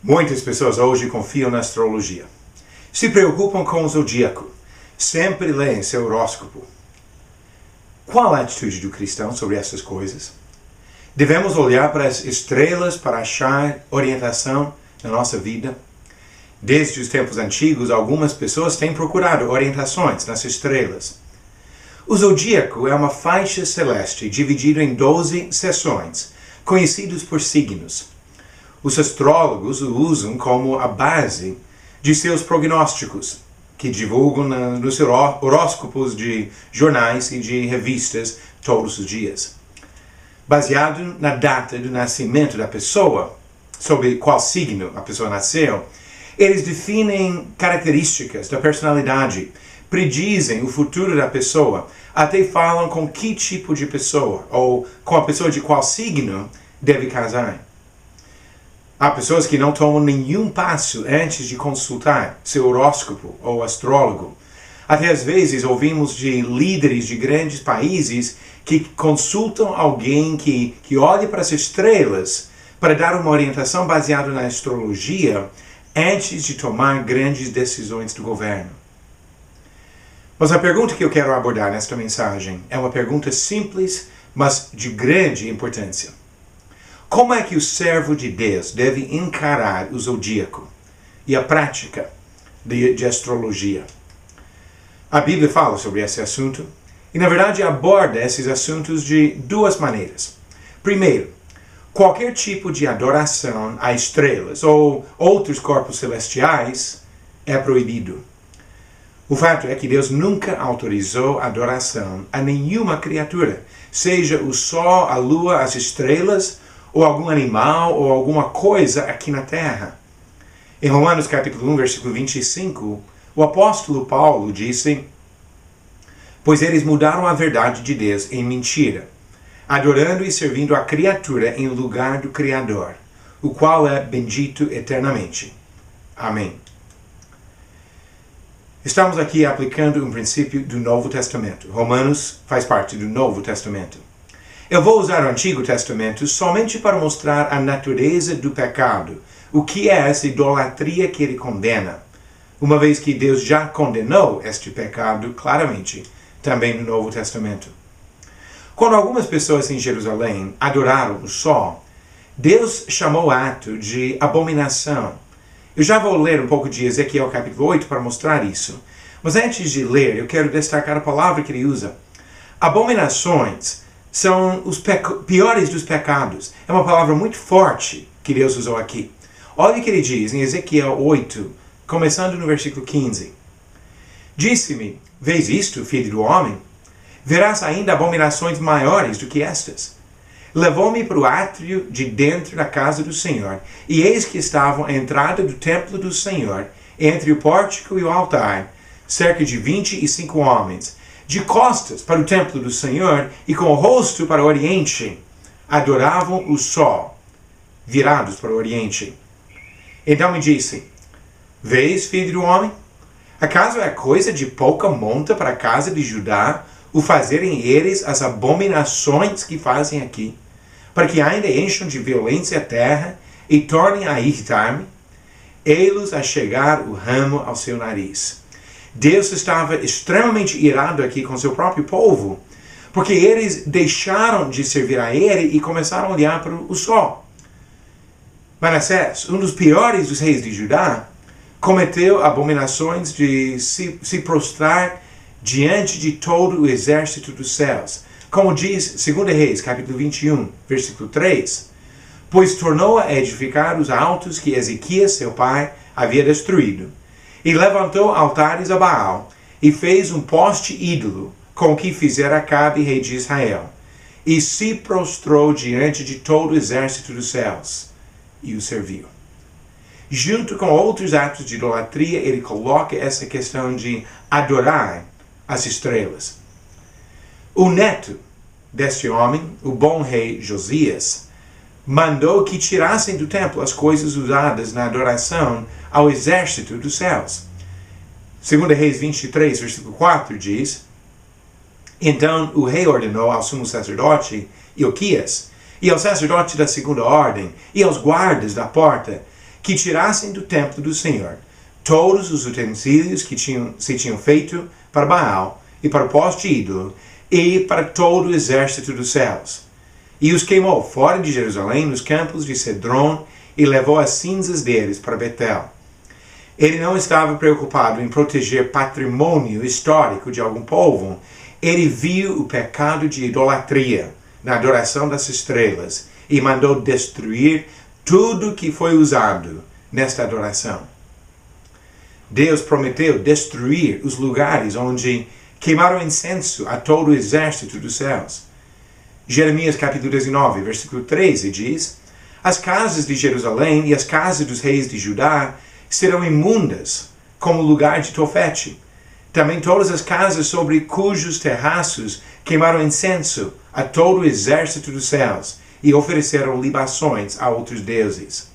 Muitas pessoas hoje confiam na astrologia. Se preocupam com o zodíaco. Sempre leem seu horóscopo. Qual a atitude do cristão sobre essas coisas? Devemos olhar para as estrelas para achar orientação na nossa vida? Desde os tempos antigos, algumas pessoas têm procurado orientações nas estrelas. O zodíaco é uma faixa celeste dividida em 12 seções, conhecidos por signos. Os astrólogos o usam como a base de seus prognósticos, que divulgam nos horóscopos de jornais e de revistas todos os dias. Baseado na data do nascimento da pessoa, sobre qual signo a pessoa nasceu, eles definem características da personalidade, predizem o futuro da pessoa, até falam com que tipo de pessoa, ou com a pessoa de qual signo deve casar. Há pessoas que não tomam nenhum passo antes de consultar seu horóscopo ou astrólogo. Até às vezes ouvimos de líderes de grandes países que consultam alguém que olhe para as estrelas para dar uma orientação baseada na astrologia antes de tomar grandes decisões do governo. Mas a pergunta que eu quero abordar nesta mensagem é uma pergunta simples, mas de grande importância. Como é que o servo de Deus deve encarar o zodíaco e a prática de astrologia? A Bíblia fala sobre esse assunto e, na verdade, aborda esses assuntos de duas maneiras. Primeiro, qualquer tipo de adoração a estrelas ou outros corpos celestiais é proibido. O fato é que Deus nunca autorizou adoração a nenhuma criatura, seja o sol, a lua, as estrelas, ou algum animal, ou alguma coisa aqui na terra. Em Romanos capítulo 1, versículo 25, o apóstolo Paulo disse: "Pois eles mudaram a verdade de Deus em mentira, adorando e servindo a criatura em lugar do Criador, o qual é bendito eternamente. Amém." Estamos aqui aplicando um princípio do Novo Testamento. Romanos faz parte do Novo Testamento. Eu vou usar o Antigo Testamento somente para mostrar a natureza do pecado, o que é essa idolatria que ele condena, uma vez que Deus já condenou este pecado claramente, também no Novo Testamento. Quando algumas pessoas em Jerusalém adoraram o sol, Deus chamou o ato de abominação. Eu já vou ler um pouco de Ezequiel capítulo 8 para mostrar isso, mas antes de ler, eu quero destacar a palavra que ele usa. Abominações são os piores dos pecados. É uma palavra muito forte que Deus usou aqui. Olha o que ele diz em Ezequiel 8, começando no versículo 15. "Disse-me, vês isto, filho do homem? Verás ainda abominações maiores do que estas. Levou-me para o átrio de dentro da casa do Senhor, e eis que estavam à entrada do templo do Senhor, entre o pórtico e o altar, cerca de 25 homens, de costas para o templo do Senhor e com o rosto para o oriente, adoravam o sol, virados para o oriente. Então me disse: Vês, filho do homem? Acaso é coisa de pouca monta para a casa de Judá o fazerem eles as abominações que fazem aqui, para que ainda encham de violência a terra e tornem a irritar-me? Ei-los a chegar o ramo ao seu nariz." Deus estava extremamente irado aqui com seu próprio povo, porque eles deixaram de servir a ele e começaram a olhar para o sol. Manassés, um dos piores dos reis de Judá, cometeu abominações de se prostrar diante de todo o exército dos céus. Como diz 2 Reis, capítulo 21, versículo 3, "Pois tornou a edificar os altos que Ezequias, seu pai, havia destruído, e levantou altares a Baal, e fez um poste ídolo, com o que fizera Acabe, rei de Israel, e se prostrou diante de todo o exército dos céus, e o serviu." Junto com outros atos de idolatria, ele coloca essa questão de adorar as estrelas. O neto deste homem, o bom rei Josias, mandou que tirassem do templo as coisas usadas na adoração ao exército dos céus. 2 Reis 23, versículo 4 diz: "Então o rei ordenou ao sumo sacerdote Ilquias e ao sacerdote da segunda ordem e aos guardas da porta que tirassem do templo do Senhor todos os utensílios que se tinham feito para Baal e para o poste ídolo e para todo o exército dos céus. E os queimou fora de Jerusalém nos campos de Cedron e levou as cinzas deles para Betel. Ele não estava preocupado em proteger patrimônio histórico de algum povo. Ele viu o pecado de idolatria na adoração das estrelas e mandou destruir tudo que foi usado nesta adoração. Deus prometeu destruir os lugares onde queimaram incenso a todo o exército dos céus. Jeremias capítulo 19, versículo 13 diz: as casas de Jerusalém e as casas dos reis de Judá serão imundas como lugar de Tofete. Também todas as casas sobre cujos terraços queimaram incenso a todo o exército dos céus e ofereceram libações a outros deuses.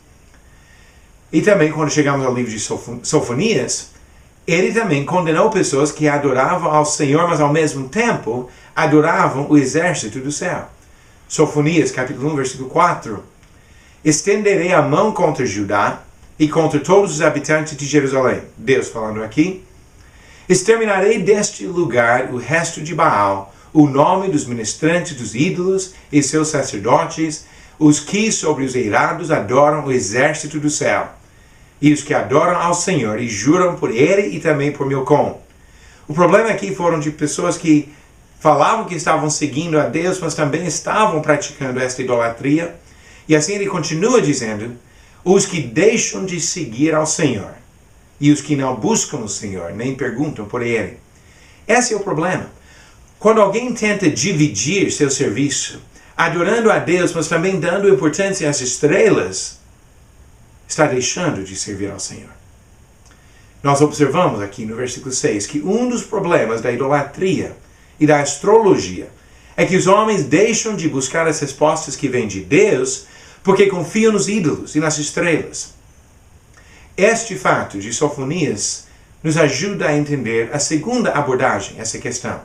E também, quando chegamos ao livro de Sofonias, ele também condenou pessoas que adoravam ao Senhor, mas ao mesmo tempo adoravam o exército do céu. Sofonias, capítulo 1, versículo 4. Estenderei a mão contra Judá e contra todos os habitantes de Jerusalém. Deus falando aqui. Exterminarei deste lugar o resto de Baal, o nome dos ministrantes dos ídolos e seus sacerdotes, os que sobre os eirados adoram o exército do céu, e os que adoram ao Senhor e juram por Ele e também por Milcom. O problema aqui foram de pessoas que falavam que estavam seguindo a Deus, mas também estavam praticando esta idolatria. E assim ele continua dizendo: os que deixam de seguir ao Senhor e os que não buscam o Senhor, nem perguntam por Ele. Esse é o problema. Quando alguém tenta dividir seu serviço, adorando a Deus, mas também dando importância às estrelas, está deixando de servir ao Senhor. Nós observamos aqui no versículo 6 que um dos problemas da idolatria e da astrologia é que os homens deixam de buscar as respostas que vêm de Deus porque confiam nos ídolos e nas estrelas. Este fato de Sofonias nos ajuda a entender a segunda abordagem a essa questão.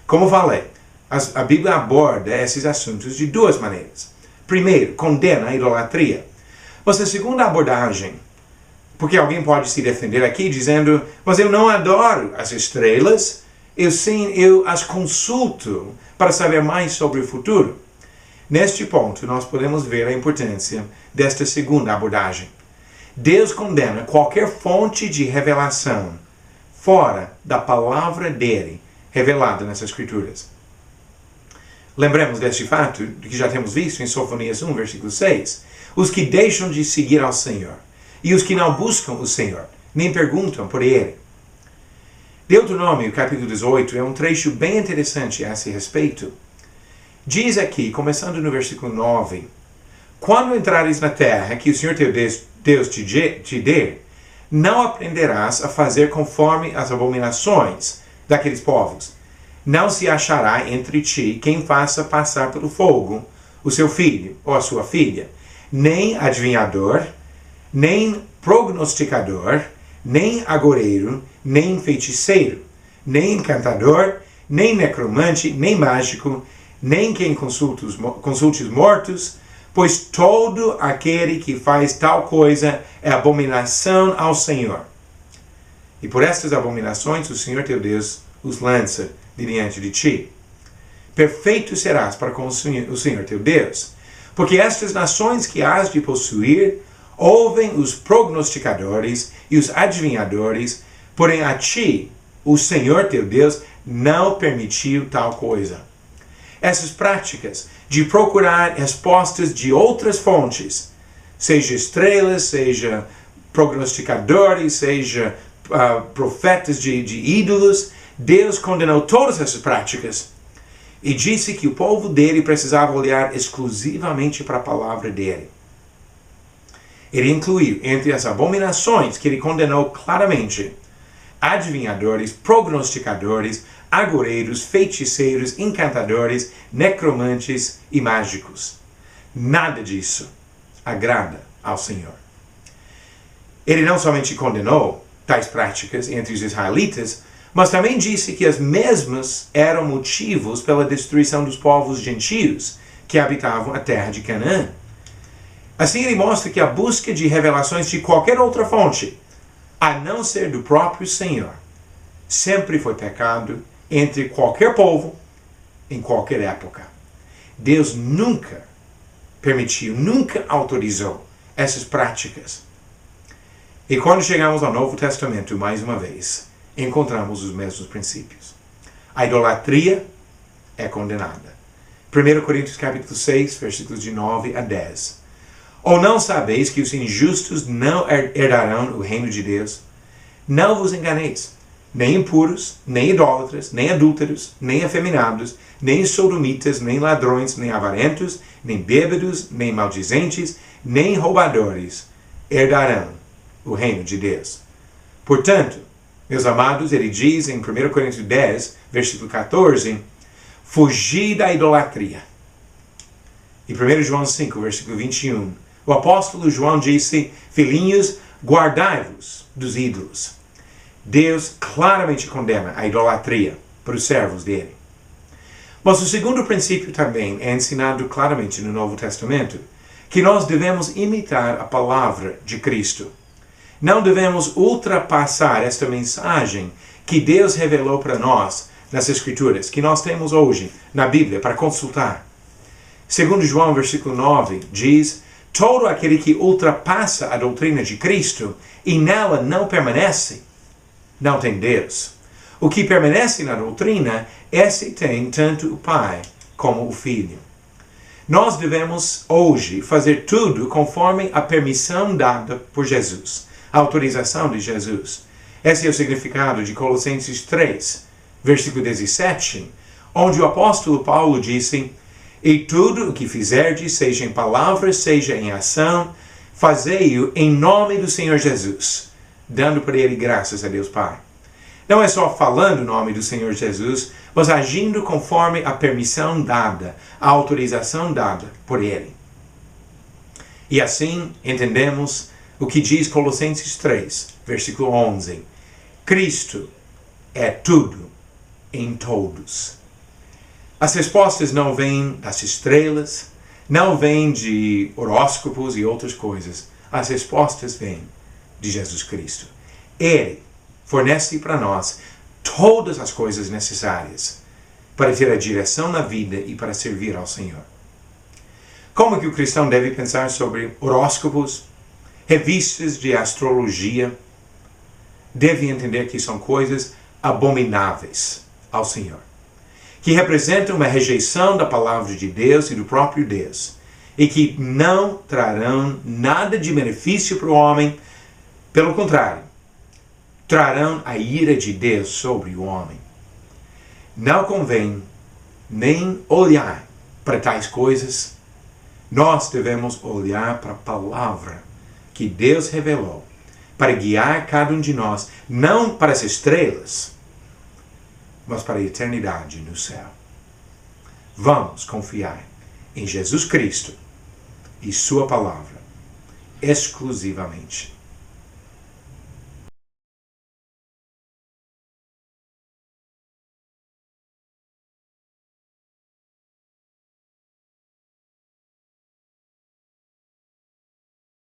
Como falei, a Bíblia aborda esses assuntos de duas maneiras. Primeiro, condena a idolatria. Mas a segunda abordagem, porque alguém pode se defender aqui dizendo: mas eu não adoro as estrelas, eu as consulto para saber mais sobre o futuro. Neste ponto, nós podemos ver a importância desta segunda abordagem. Deus condena qualquer fonte de revelação fora da palavra dele, revelada nas Escrituras. Lembremos deste fato que já temos visto em Sofonias 1, versículo 6. Os que deixam de seguir ao Senhor e os que não buscam o Senhor, nem perguntam por Ele. Deuteronômio, capítulo 18, é um trecho bem interessante a esse respeito. Diz aqui, começando no versículo 9: quando entrares na terra que o Senhor teu Deus te dê, não aprenderás a fazer conforme as abominações daqueles povos. Não se achará entre ti quem faça passar pelo fogo o seu filho ou a sua filha, nem adivinhador, nem prognosticador, nem agoreiro, nem feiticeiro, nem encantador, nem necromante, nem mágico, nem quem consulte os mortos, pois todo aquele que faz tal coisa é abominação ao Senhor. E por estas abominações o Senhor teu Deus os lança de diante de ti. Perfeito serás para com o Senhor teu Deus, porque estas nações que hás de possuir ouvem os prognosticadores e os adivinhadores, porém a ti, o Senhor teu Deus, não permitiu tal coisa. Essas práticas de procurar respostas de outras fontes, seja estrelas, seja prognosticadores, seja profetas de ídolos, Deus condenou todas essas práticas e disse que o povo dele precisava olhar exclusivamente para a palavra dele. Ele incluiu entre as abominações que ele condenou claramente adivinhadores, prognosticadores, agoreiros, feiticeiros, encantadores, necromantes e mágicos. Nada disso agrada ao Senhor. Ele não somente condenou tais práticas entre os israelitas, mas também disse que as mesmas eram motivos pela destruição dos povos gentios que habitavam a terra de Canaã. Assim ele mostra que a busca de revelações de qualquer outra fonte, a não ser do próprio Senhor, sempre foi pecado entre qualquer povo, em qualquer época. Deus nunca permitiu, nunca autorizou essas práticas. E quando chegamos ao Novo Testamento, mais uma vez, encontramos os mesmos princípios. A idolatria é condenada. 1 Coríntios capítulo 6, versículos de 9 a 10. Ou não sabeis que os injustos não herdarão o reino de Deus? Não vos enganeis. Nem impuros, nem idólatras, nem adúlteros, nem afeminados, nem sodomitas, nem ladrões, nem avarentos, nem bêbados, nem maldizentes, nem roubadores herdarão o reino de Deus. Portanto, meus amados, ele diz em 1 Coríntios 10, versículo 14, fugi da idolatria. E 1 João 5, versículo 21, o apóstolo João disse, filhinhos, guardai-vos dos ídolos. Deus claramente condena a idolatria para os servos dele. Mas o segundo princípio também é ensinado claramente no Novo Testamento, que nós devemos imitar a palavra de Cristo. Não devemos ultrapassar esta mensagem que Deus revelou para nós nas Escrituras, que nós temos hoje na Bíblia para consultar. Segundo João, versículo 9, diz, todo aquele que ultrapassa a doutrina de Cristo e nela não permanece, não tem Deus. O que permanece na doutrina, esse tem tanto o Pai como o Filho. Nós devemos hoje fazer tudo conforme a permissão dada por Jesus, a autorização de Jesus. Esse é o significado de Colossenses 3, versículo 17, onde o apóstolo Paulo disse, e tudo o que fizerdes, seja em palavras, seja em ação, fazei-o em nome do Senhor Jesus, dando para ele graças a Deus Pai. Não é só falando o nome do Senhor Jesus, mas agindo conforme a permissão dada, a autorização dada por ele. E assim entendemos o que diz Colossenses 3, versículo 11. Cristo é tudo em todos. As respostas não vêm das estrelas, não vêm de horóscopos e outras coisas. As respostas vêm de Jesus Cristo. Ele fornece para nós todas as coisas necessárias para ter a direção na vida e para servir ao Senhor. Como que o cristão deve pensar sobre horóscopos, revistas de astrologia? Deve entender que são coisas abomináveis ao Senhor, que representam uma rejeição da palavra de Deus e do próprio Deus, e que não trarão nada de benefício para o homem, pelo contrário, trarão a ira de Deus sobre o homem. Não convém nem olhar para tais coisas. Nós devemos olhar para a palavra que Deus revelou para guiar cada um de nós, não para as estrelas, mas para a eternidade no céu. Vamos confiar em Jesus Cristo e sua palavra exclusivamente.